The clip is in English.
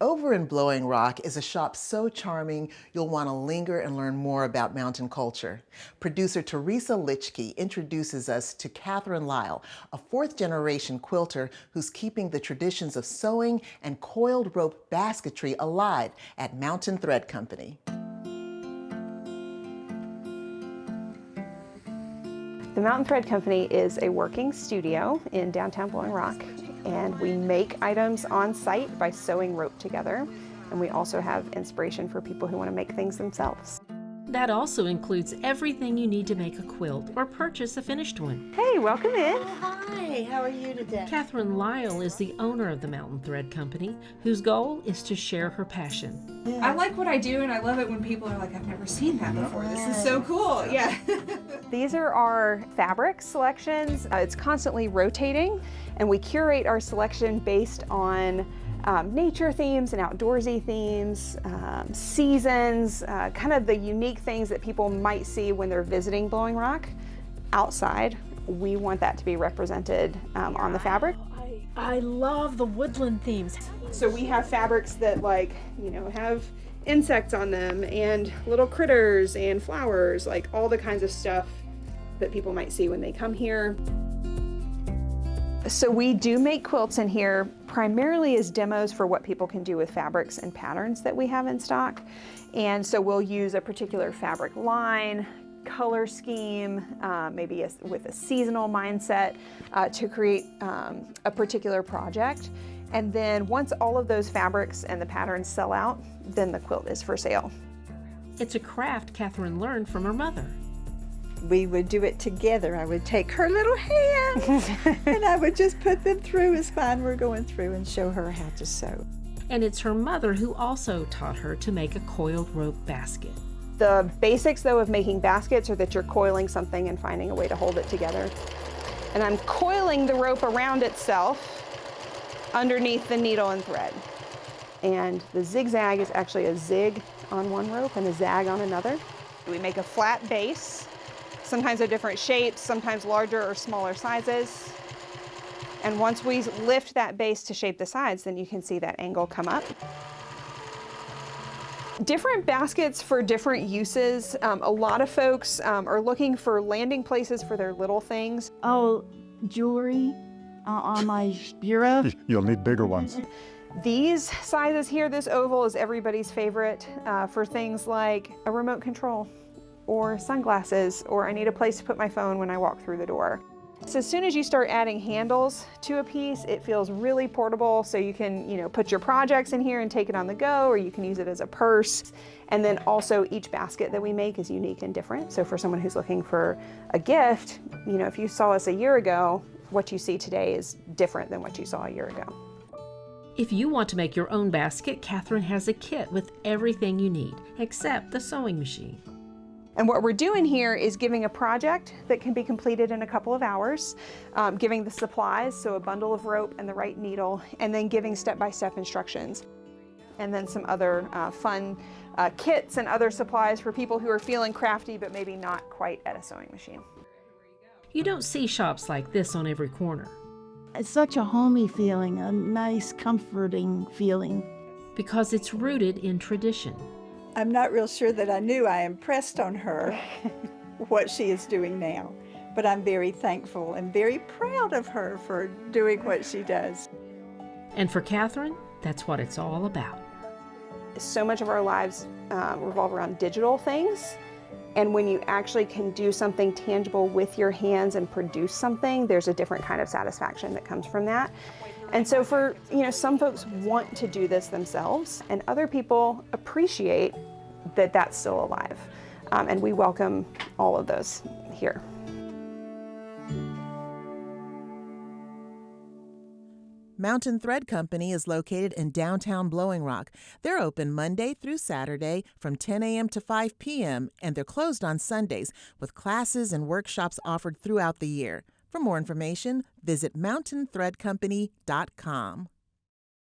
Over in Blowing Rock is a shop so charming you'll want to linger and learn more about mountain culture. Producer Teresa Litchke introduces us to Catherine Lyle, a fourth-generation quilter who's keeping the traditions of sewing and coiled rope basketry alive at Mountain Thread Company. The Mountain Thread Company is a working studio in downtown Blowing Rock, and we make items on site by sewing rope together, and we also have inspiration for people who want to make things themselves. That also includes everything you need to make a quilt or purchase a finished one. Hey, welcome in. Oh, hi, how are you today? Catherine Lyle is the owner of the Mountain Thread Company, whose goal is to share her passion. I like what I do, and I love it when people are like, I've never seen that before. This is so cool. Yeah. These are our fabric selections. It's constantly rotating, and we curate our selection based on nature themes and outdoorsy themes, seasons, kind of the unique things that people might see when they're visiting Blowing Rock. Outside, we want that to be represented on the fabric. I love the woodland themes. So we have fabrics that have insects on them and little critters and flowers, like all the kinds of stuff that people might see when they come here. So we do make quilts in here primarily as demos for what people can do with fabrics and patterns that we have in stock. And so we'll use a particular fabric line, color scheme, maybe with a seasonal mindset to create a particular project. And then once all of those fabrics and the patterns sell out, then the quilt is for sale. It's a craft Catherine learned from her mother. We would do it together. I would take her little hands and I would just put them through as fine we're going through and show her how to sew. And it's her mother who also taught her to make a coiled rope basket. The basics though of making baskets are that you're coiling something and finding a way to hold it together. And I'm coiling the rope around itself underneath the needle and thread. And the zigzag is actually a zig on one rope and a zag on another. We make a flat base. Sometimes they're different shapes, sometimes larger or smaller sizes. And once we lift that base to shape the sides, then you can see that angle come up. Different baskets for different uses. A lot of folks are looking for landing places for their little things. Oh, jewelry on my bureau. You'll need bigger ones. These sizes here, this oval is everybody's favorite for things like a remote control or sunglasses, or I need a place to put my phone when I walk through the door. So as soon as you start adding handles to a piece, it feels really portable, so you can put your projects in here and take it on the go, or you can use it as a purse. And then also each basket that we make is unique and different. So for someone who's looking for a gift, if you saw us a year ago, what you see today is different than what you saw a year ago. If you want to make your own basket, Catherine has a kit with everything you need, except the sewing machine. And what we're doing here is giving a project that can be completed in a couple of hours, giving the supplies, so a bundle of rope and the right needle, and then giving step-by-step instructions. And then some other fun kits and other supplies for people who are feeling crafty but maybe not quite at a sewing machine. You don't see shops like this on every corner. It's such a homey feeling, a nice, comforting feeling. Because it's rooted in tradition. I'm not real sure that I knew I impressed on her what she is doing now, but I'm very thankful and very proud of her for doing what she does. And for Catherine, that's what it's all about. So much of our lives revolve around digital things, and when you actually can do something tangible with your hands and produce something, there's a different kind of satisfaction that comes from that. And so for, some folks want to do this themselves, and other people appreciate that that's still alive. And we welcome all of those here. Mountain Thread Company is located in downtown Blowing Rock. They're open Monday through Saturday from 10 a.m. to 5 p.m., and they're closed on Sundays with classes and workshops offered throughout the year. For more information, visit mountainthreadcompany.com.